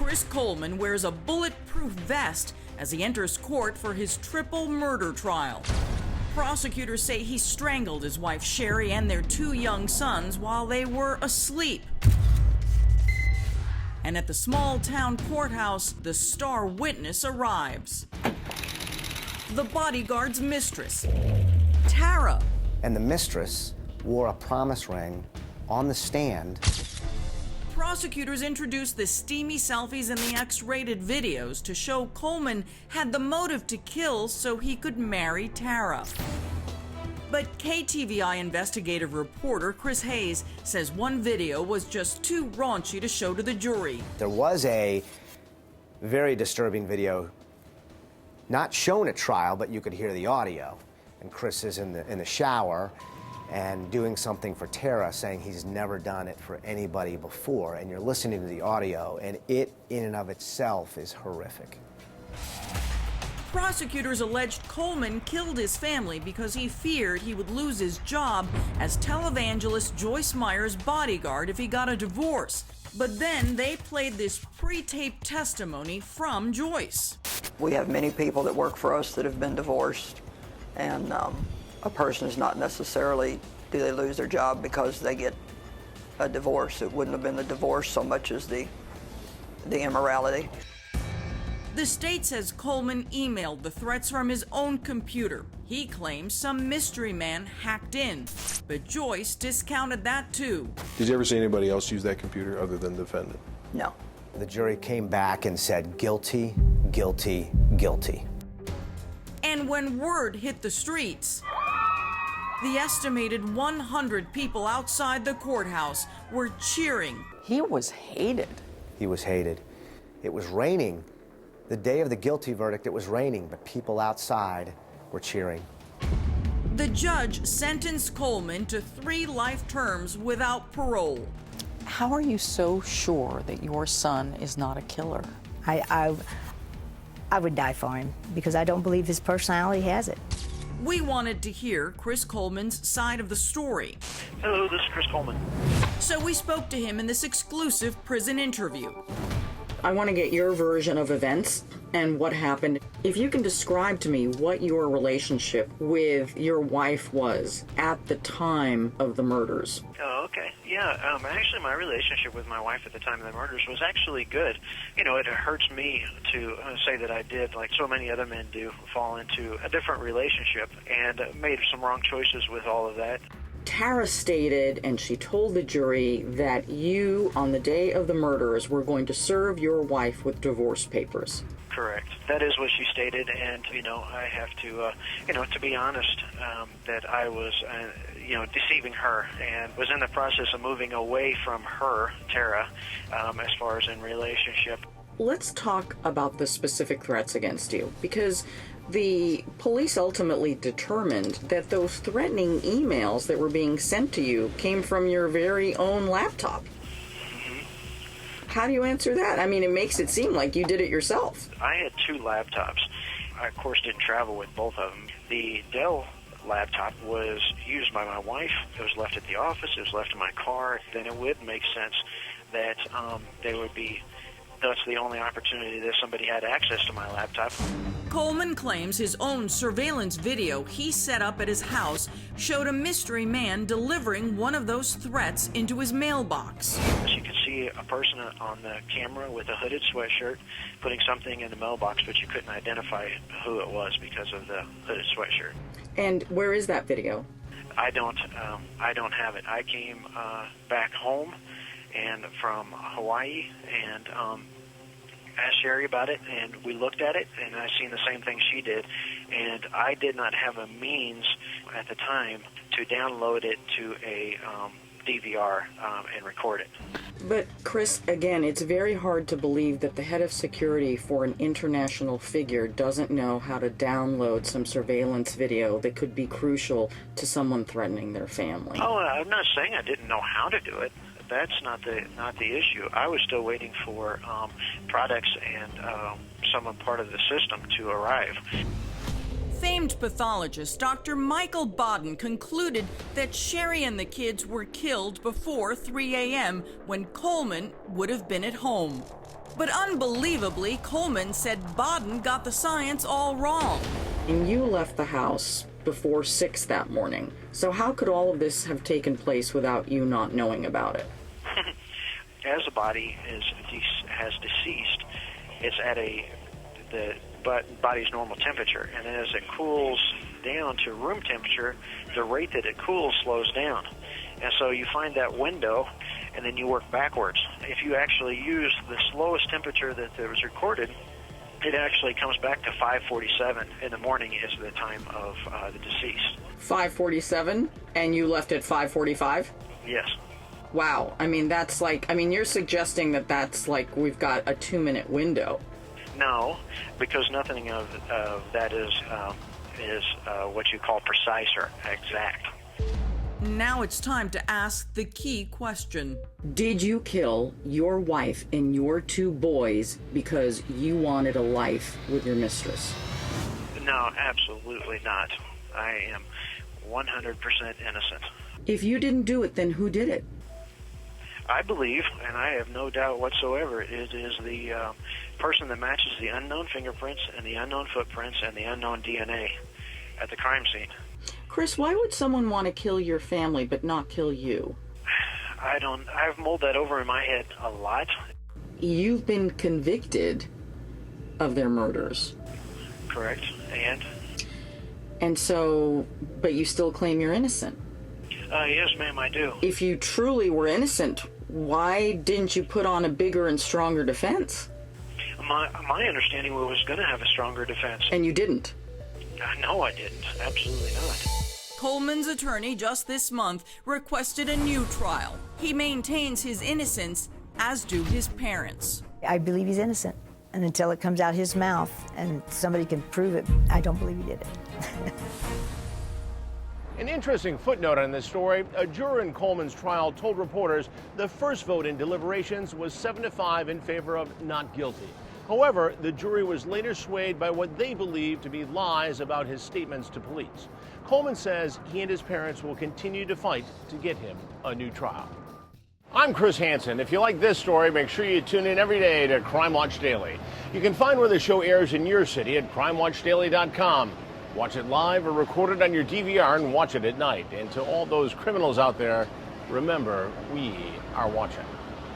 Chris Coleman wears a bulletproof vest as he enters court for his triple murder trial. Prosecutors say he strangled his wife Sheri and their 2 young sons while they were asleep. And at the small-town courthouse, the star witness arrives. The bodyguard's mistress, Tara. And the mistress wore a promise ring on the stand. Prosecutors introduced the steamy selfies and the X-rated videos to show Coleman had the motive to kill so he could marry Tara. But KTVI investigative reporter Chris Hayes says one video was just too raunchy to show to the jury. There was a very disturbing video, not shown at trial, but you could hear the audio. And Chris is in the shower and doing something for Tara, saying he's never done it for anybody before. And you're listening to the audio, and it in and of itself is horrific. Prosecutors alleged Coleman killed his family because he feared he would lose his job as televangelist Joyce Meyer's bodyguard if he got a divorce. But then they played this pre-taped testimony from Joyce. We have many people that work for us that have been divorced, and a person is not necessarily, do they lose their job because they get a divorce. It wouldn't have been the divorce so much as the immorality. The state says Coleman emailed the threats from his own computer. He claims some mystery man hacked in, but Joyce discounted that too. Did you ever see anybody else use that computer other than the defendant? No. The jury came back and said guilty, guilty, guilty. And when word hit the streets, the estimated 100 people outside the courthouse were cheering. He was hated. He was hated. It was raining. The day of the guilty verdict, it was raining, but people outside were cheering. The judge sentenced Coleman to 3 life terms without parole. How are you so sure that your son is not a killer? I would die for him because I don't believe his personality has it. We wanted to hear Chris Coleman's side of the story. Hello, this is Chris Coleman. So we spoke to him in this exclusive prison interview. I want to get your version of events and what happened. If you can describe to me what your relationship with your wife was at the time of the murders. Oh, okay. Yeah, actually my relationship with my wife at the time of the murders was actually good. You know, it hurts me to say that I did, like so many other men do, fall into a different relationship and made some wrong choices with all of that. Tara stated, and she told the jury, that you, on the day of the murders, were going to serve your wife with divorce papers. Correct. That is what she stated, and, you know, I have to, to be honest, that I was, deceiving her and was in the process of moving away from her, Tara, as far as in relationship. Let's talk about the specific threats against you, because the police ultimately determined that those threatening emails that were being sent to you came from your very own laptop. How do you answer that? I mean, it makes it seem like you did it yourself. I had 2 laptops. I, of course, didn't travel with both of them. The Dell laptop was used by my wife. It was left at the office. It was left in my car. Then it would make sense that that's the only opportunity that somebody had access to my laptop. Coleman claims his own surveillance video he set up at his house showed a mystery man delivering one of those threats into his mailbox. As you can see a person on the camera with a hooded sweatshirt putting something in the mailbox, but you couldn't identify who it was because of the hooded sweatshirt. And where is that video? I don't have it. I came back home and from Hawaii and asked Sheri about it, and we looked at it, and I seen the same thing she did, and I did not have a means at the time to download it to a DVR and record it. But Chris, again, it's very hard to believe that the head of security for an international figure doesn't know how to download some surveillance video that could be crucial to someone threatening their family. Oh, I'm not saying I didn't know how to do it. That's not the issue. I was still waiting for products and someone part of the system to arrive. Famed pathologist Dr. Michael Bodden concluded that Sheri and the kids were killed before 3 a.m. when Coleman would have been at home. But unbelievably, Coleman said Bodden got the science all wrong. And you left the house before 6 that morning. So how could all of this have taken place without you not knowing about it? As the body has deceased, it's at the body's normal temperature, and then as it cools down to room temperature, the rate that it cools slows down. And so you find that window, and then you work backwards. If you actually use the slowest temperature that was recorded, it actually comes back to 5:47 in the morning is the time of the deceased. 5:47, and you left at 5:45? Yes. Wow. I mean, that's like, you're suggesting that that's like we've got a 2-minute window. No, because nothing of that is what you call precise or exact. Now it's time to ask the key question. Did you kill your wife and your 2 boys because you wanted a life with your mistress? No, absolutely not. I am 100% innocent. If you didn't do it, then who did it? I believe, and I have no doubt whatsoever, it is the person that matches the unknown fingerprints and the unknown footprints and the unknown DNA at the crime scene. Chris, why would someone want to kill your family but not kill you? I've mulled that over in my head a lot. You've been convicted of their murders. Correct. And so, but you still claim you're innocent. Yes, ma'am, I do. If you truly were innocent, why didn't you put on a bigger and stronger defense? My understanding was going to have a stronger defense. And you didn't? No, I didn't. Absolutely not. Coleman's attorney just this month requested a new trial. He maintains his innocence, as do his parents. I believe he's innocent. And until it comes out his mouth and somebody can prove it, I don't believe he did it. An interesting footnote on this story, a juror in Coleman's trial told reporters the first vote in deliberations was 7-5 in favor of not guilty. However, the jury was later swayed by what they believed to be lies about his statements to police. Coleman says he and his parents will continue to fight to get him a new trial. I'm Chris Hansen. If you like this story, make sure you tune in every day to Crime Watch Daily. You can find where the show airs in your city at crimewatchdaily.com. Watch it live or record it on your DVR and watch it at night. And to all those criminals out there, remember, we are watching.